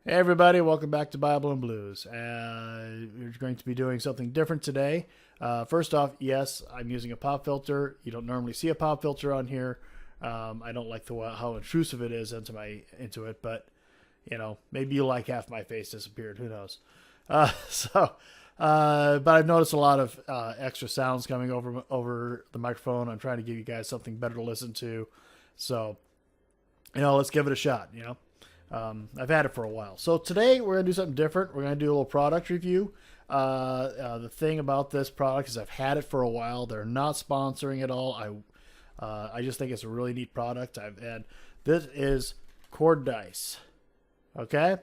Hey everybody, welcome back to Bible and Blues. We're going to be doing something different today. First off, yes, I'm using a pop filter. You don't normally see a pop filter on here. I don't like how intrusive it is into it, but maybe you like half my face disappeared. Who knows? But I've noticed a lot of extra sounds coming over the microphone. I'm trying to give you guys something better to listen to. So, let's give it a shot. I've had it for a while. So today we're going to do something different. We're going to do a little product review. The thing about this product is I've had it for a while. They're not sponsoring at all. I just think it's a really neat product. This is Chord dice. Okay?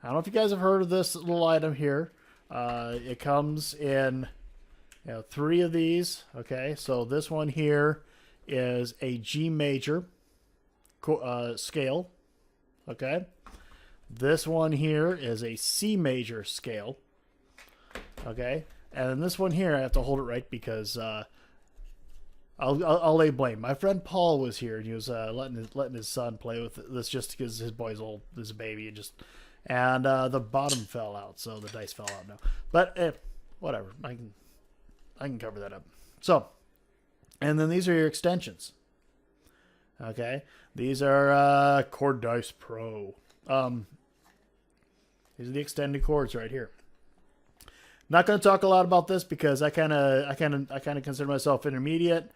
I don't know if you guys have heard of this little item here. It comes in 3 of these. Okay? So this one here is a G major scale. Okay, this one here is a C major scale. Okay, and then this one here I have to hold it right because I'll lay blame. My friend Paul was here and he was letting his son play with this just because his boy's old, is a baby, and the bottom fell out, so the dice fell out now. But whatever, I can cover that up. So, and then these are your extensions. Okay, these are Chord Dice Pro. These are the extended cords right here. Not going to talk a lot about this because I kind of consider myself intermediate,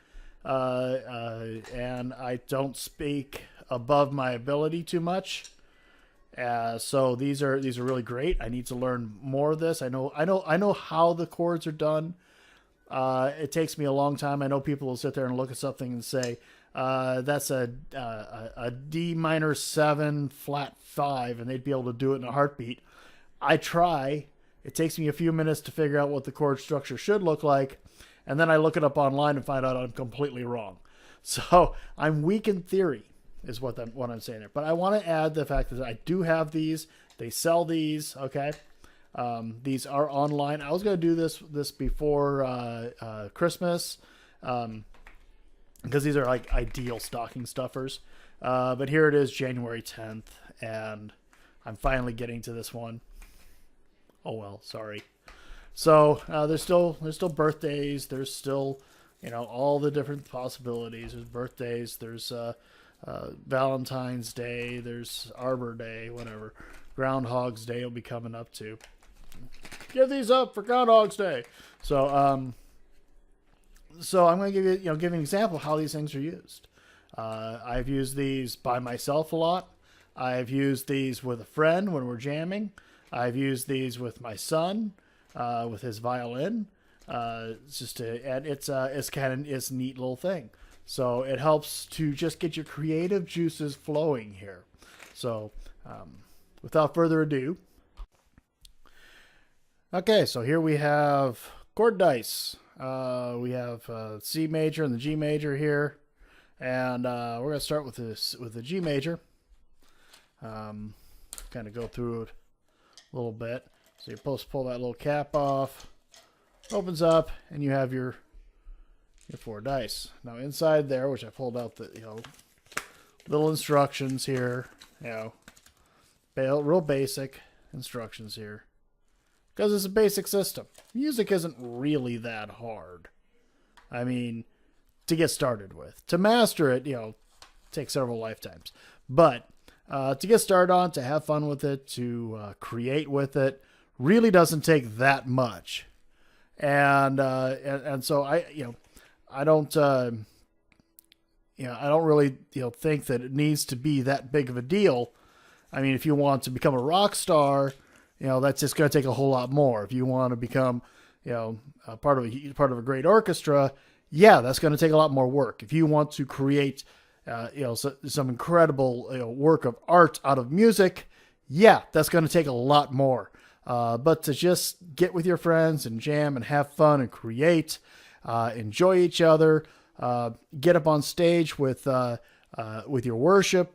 and I don't speak above my ability too much. So these are really great. I need to learn more of this. I know how the chords are done. It takes me a long time. I know people will sit there and look at something and say, that's a D minor 7 flat 5, and they'd be able to do it in a heartbeat. I try. It takes me a few minutes to figure out what the chord structure should look like, and then I look it up online and find out I'm completely wrong. So I'm weak in theory, is what I'm saying there. But I want to add the fact that I do have these. They sell these. Okay, these are online. I was going to do this before Christmas. Because these are like ideal stocking stuffers. But here it is, January 10th, and I'm finally getting to this one. Oh well, sorry. So there's still birthdays. There's still all the different possibilities. There's birthdays. There's Valentine's Day. There's Arbor Day. Whatever. Groundhog's Day will be coming up too. Give these up for Groundhog's Day. So So I'm going to give an example of how these things are used. I've used these by myself a lot. I've used these with a friend when we're jamming. I've used these with my son, with his violin. It's a neat little thing. So it helps to just get your creative juices flowing here. So without further ado, okay. So here we have chord dice. We have C major and the G major here, and we're going to start with the G major. Kind of go through it a little bit. So you're supposed to pull that little cap off, opens up, and you have your 4 dice. Now inside there, which I pulled out the little instructions here, real basic instructions here. Because it's a basic system. Music isn't really that hard. I mean, to get started with. To master it, takes several lifetimes. But to get started on, to have fun with it, to create with it, really doesn't take that much. And so I don't really think that it needs to be that big of a deal. I mean, if you want to become a rock star, that's just going to take a whole lot more. If you want to become, a part of a great orchestra, that's going to take a lot more work. If you want to create, some incredible work of art out of music, that's going to take a lot more. But to just get with your friends and jam and have fun and create, enjoy each other, get up on stage with your worship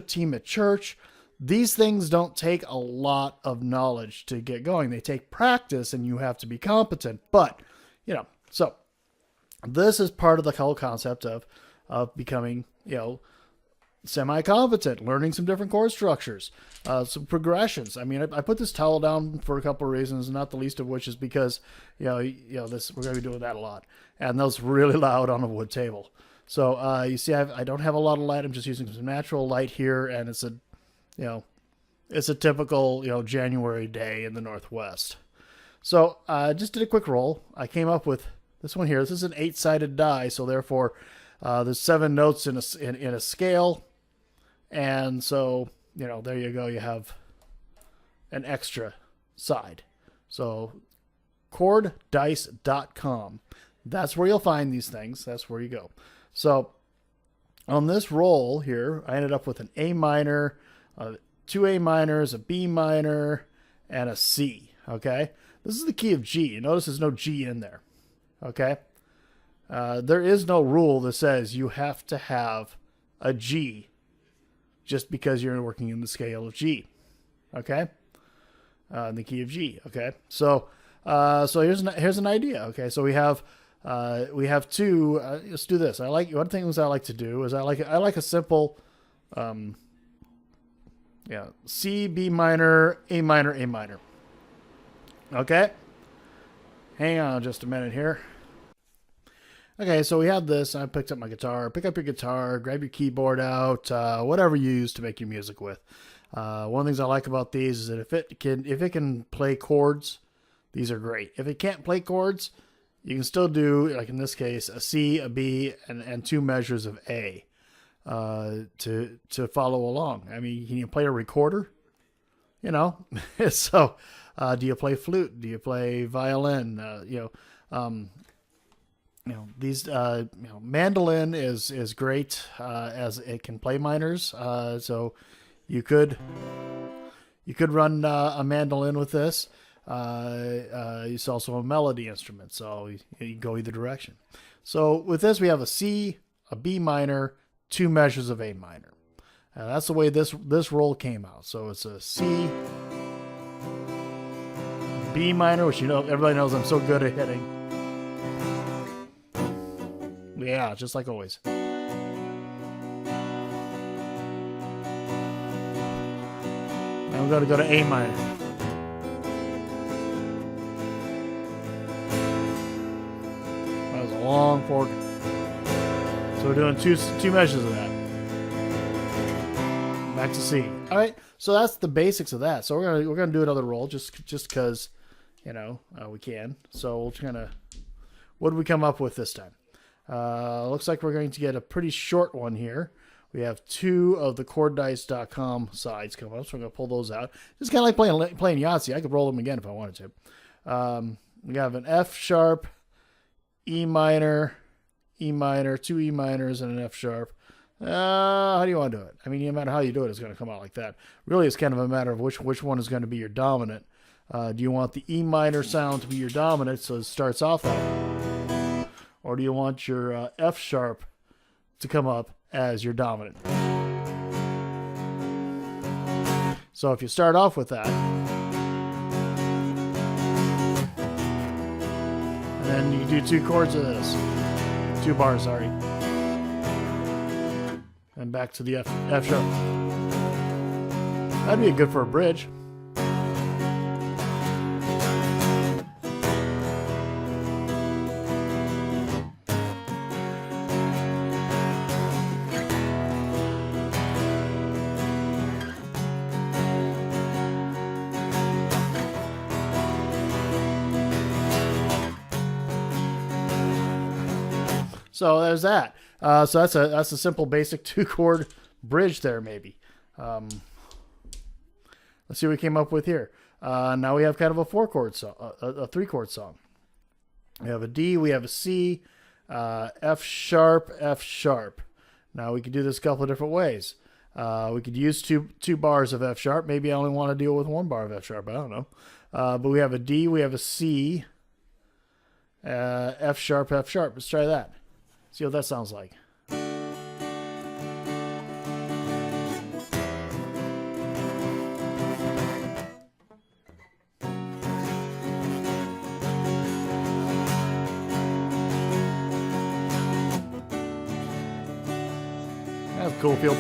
team at church. These things don't take a lot of knowledge to get going. They take practice and you have to be competent. But, so this is part of the whole concept of becoming, semi-competent, learning some different chord structures, some progressions. I mean, I put this towel down for a couple of reasons, not the least of which is because this we're going to be doing that a lot, and that's really loud on a wood table. So you see, I don't have a lot of light. I'm just using some natural light here, and it's a typical January day in the Northwest. So I just did a quick roll. I came up with this one here. This is an 8-sided die, so therefore there's 7 notes in a scale. And so, there you go. You have an extra side. So, chorddice.com. That's where you'll find these things. That's where you go. So, on this roll here, I ended up with an A minor, 2 A minors, a B minor, and a C. Okay? This is the key of G. You notice there's no G in there. Okay? There is no rule that says you have to have a G just because you're working in the scale of G, okay? In the key of G, okay? So here's an idea, okay? So we have 2. Let's do this. One thing I like to do is I like a simple, C, B minor, A minor, A minor. Okay. Hang on just a minute here. Okay, so we have this. I picked up my guitar. Pick up your guitar, grab your keyboard out, whatever you use to make your music with. One of the things I like about these is that if it can play chords, these are great. If it can't play chords, you can still do, like in this case, a C, a B, and 2 measures of A to follow along. I mean, can you play a recorder? So do you play flute? Do you play violin? These mandolin is great as it can play minors. So you could run a mandolin with this. It's also a melody instrument, so you can go either direction. So with this, we have a C, a B minor, 2 measures of A minor. That's the way this roll came out. So it's a C, B minor, which everybody knows I'm so good at hitting. Yeah, just like always. Now we're going to go to A minor. That was a long fork. So we're doing two measures of that. Back to C. All right, so that's the basics of that. So we're gonna do another roll just because, we can. So we'll kind of, what did we come up with this time? Looks like we're going to get a pretty short one here. We have 2 of the chorddice.com sides coming up, so we're going to pull those out. Just kind of like playing Yahtzee. I could roll them again if I wanted to. We have an F sharp, E minor, 2 E minors, and an F sharp. How do you want to do it? I mean, no matter how you do it, it's going to come out like that. Really, it's kind of a matter of which one is going to be your dominant. Do you want the E minor sound to be your dominant, so it starts off that way? Or do you want your F sharp to come up as your dominant? So if you start off with that, and then you do 2 chords of this, 2 bars, sorry, and back to the F sharp. That'd be good for a bridge. So there's that. So that's a simple basic 2-chord bridge there, maybe. Let's see what we came up with here. Now we have kind of a 4-chord song, a 3-chord song. We have a D, we have a C, F sharp, F sharp. Now we could do this a couple of different ways. We could use two bars of F sharp. Maybe I only want to deal with 1 bar of F sharp. I don't know. But we have a D, we have a C, F sharp, F sharp. Let's try that. See what that sounds like. That's a cool feel.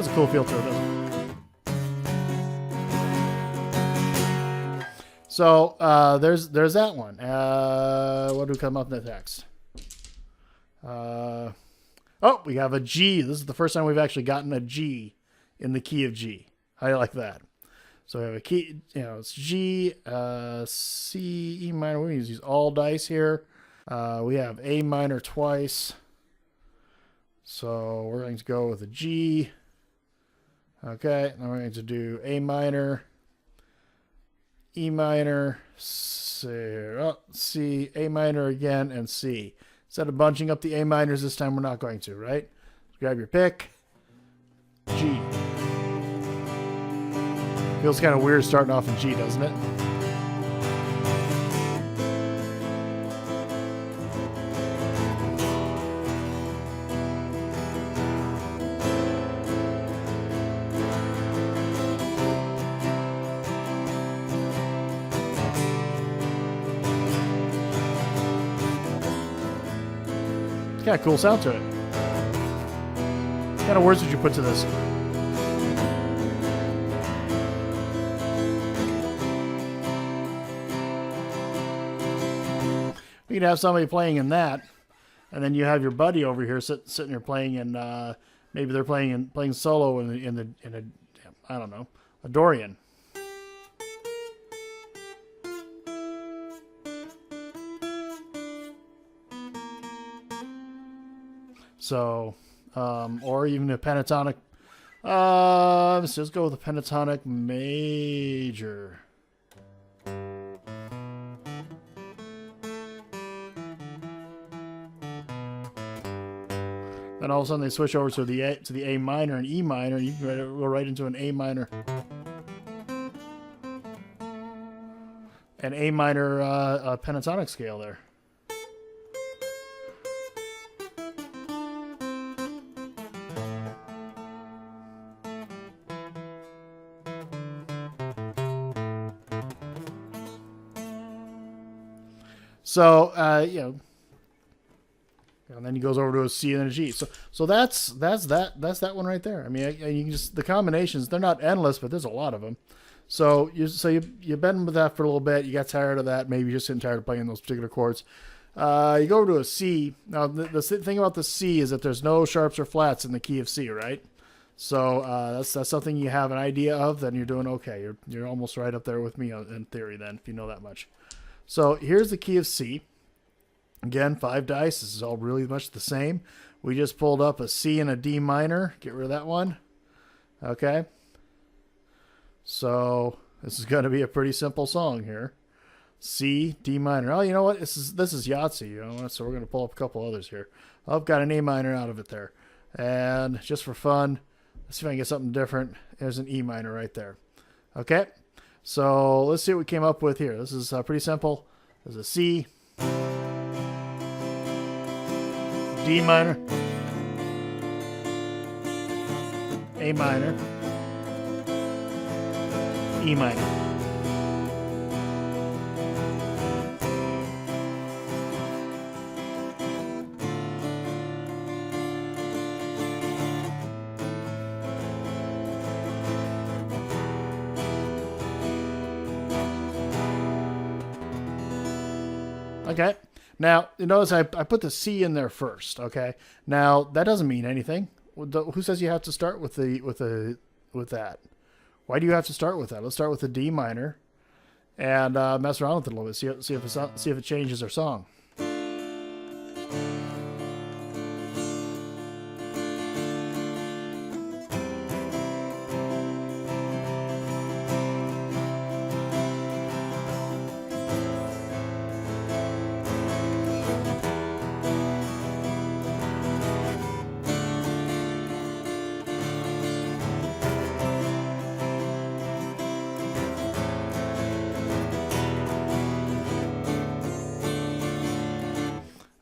has a cool feel to it, doesn't it? So there's that one. What do we come up next? Oh, we have a G. This is the first time we've actually gotten a G in the key of G. How do you like that? So we have a key, it's G, C, E minor. We're going to use all dice here. We have A minor twice. So we're going to go with a G. Okay, then we're going to do A minor, E minor, C, A minor again, and C. Instead of bunching up the A minors this time, we're not going to, right? Grab your pick. G. Feels kind of weird starting off in G, doesn't it? Got a cool sound to it. What kind of words would you put to this? You can have somebody playing in that, and then you have your buddy over here sitting here playing in. Maybe they're playing solo in a I don't know, a Dorian. So, or even a pentatonic. Let's just go with a pentatonic major. Then all of a sudden they switch over to the A minor and E minor. You can go right into an A minor, an A minor pentatonic scale there. So and then he goes over to a C and then a G. So that's that one right there. I mean, you can just, the combinations, they're not endless, but there's a lot of them. So you've been with that for a little bit. You got tired of that. Maybe you're just getting tired of playing those particular chords. You go over to a C. Now the thing about the C is that there's no sharps or flats in the key of C, right? So that's something you have an idea of. Then you're doing okay. You're almost right up there with me in theory. Then if you know that much. So here's the key of C. Again, 5 dice. This is all really much the same. We just pulled up a C and a D minor. Get rid of that one. Okay. So this is going to be a pretty simple song here. C, D minor. Oh, you know what? This is Yahtzee. You know, so we're going to pull up a couple others here. I've got an A minor out of it there. And just for fun, let's see if I can get something different. There's an E minor right there. Okay. So let's see what we came up with here. This is pretty simple. There's a C, D minor, A minor, E minor. Okay. Now, you notice I put the C in there first, okay? Now, that doesn't mean anything. Who says you have to start with that? Why do you have to start with that? Let's start with the D minor and mess around with it a little bit. See if it changes our song.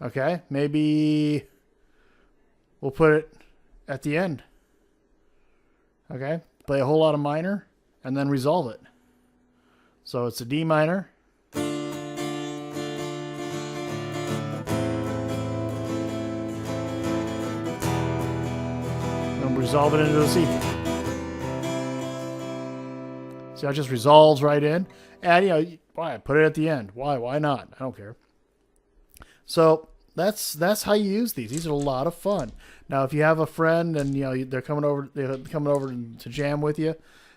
Okay, maybe we'll put it at the end. Okay, play a whole lot of minor and then resolve it. So it's a D minor. Then resolve it into a C. See how it just resolves right in? And, you know, why? Put it at the end. Why? Why not? I don't care. So that's how you use these. These are a lot of fun. Now, if you have a friend and, you know, they're coming over to jam with you,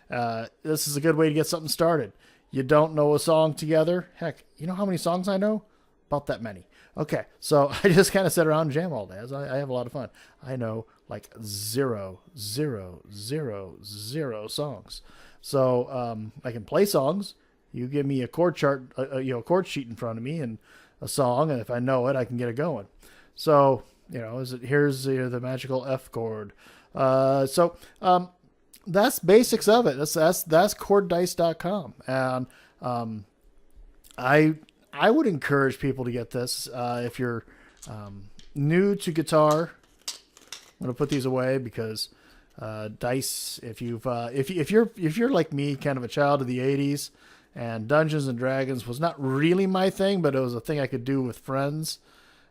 this is a good way to get something started. You don't know a song together. Heck, you know how many songs I know? About that many. Okay, so I just kind of sit around and jam all day. I have a lot of fun. I know like 0 songs. So I can play songs. You give me a chord chart, a chord sheet in front of me and a song, and if I know it, I can get it going. So, you know, here's the magical F chord. So that's basics of it. That's chorddice.com. And I would encourage people to get this. If you're new to guitar, I'm going to put these away because dice, if you're like me, kind of a child of the 80s, and Dungeons and Dragons was not really my thing, but it was a thing I could do with friends.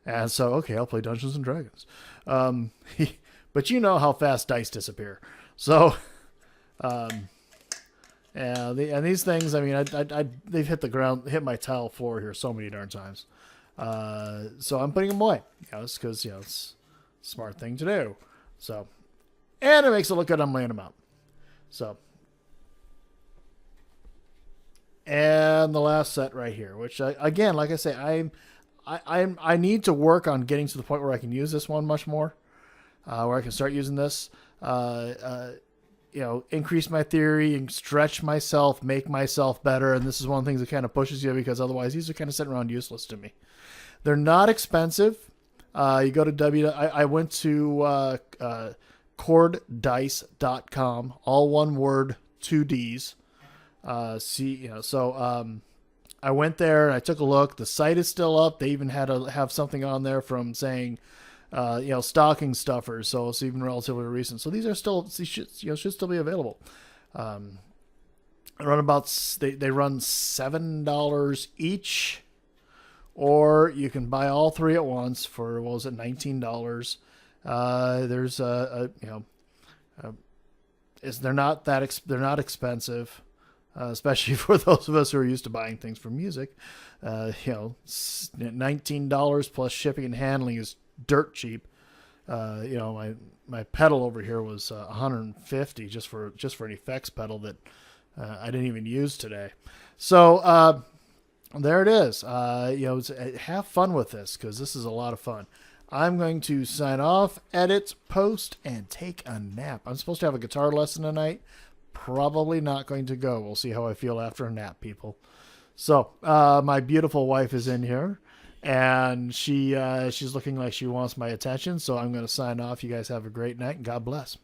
And so, okay, I'll play Dungeons and Dragons. But you know how fast dice disappear. So, and these things, I mean, they've hit my tile floor here so many darn times. So I'm putting them away. You know, it's because, you know, it's a smart thing to do. So, and it makes it look good. I'm laying them out. So, and the last set right here, which again, like I say, I need to work on getting to the point where I can use this one much more, where I can start using this, you know, increase my theory and stretch myself, make myself better. And this is one of the things that kind of pushes you, because otherwise these are kind of sitting around useless to me. They're not expensive. You go to I went to chorddice.com, all one word, 2 D's. I went there and I took a look. The site is still up. They even had to have something on there from saying, you know, stocking stuffers. So it's even relatively recent. So these should still be available. They run $7 each, or you can buy all 3 at once for, what was it, $19. There's they're not expensive. Especially for those of us who are used to buying things for music. You know, $19 plus shipping and handling is dirt cheap. You know, my pedal over here was $150 just for an effects pedal that I didn't even use today. So there it is. You know, have fun with this, because this is a lot of fun. I'm going to sign off, edit, post, and take a nap. I'm supposed to have a guitar lesson tonight. Probably not going to go. We'll see how I feel after a nap, people. So my beautiful wife is in here, and she's looking like she wants my attention. So I'm going to sign off. You guys have a great night, and God bless.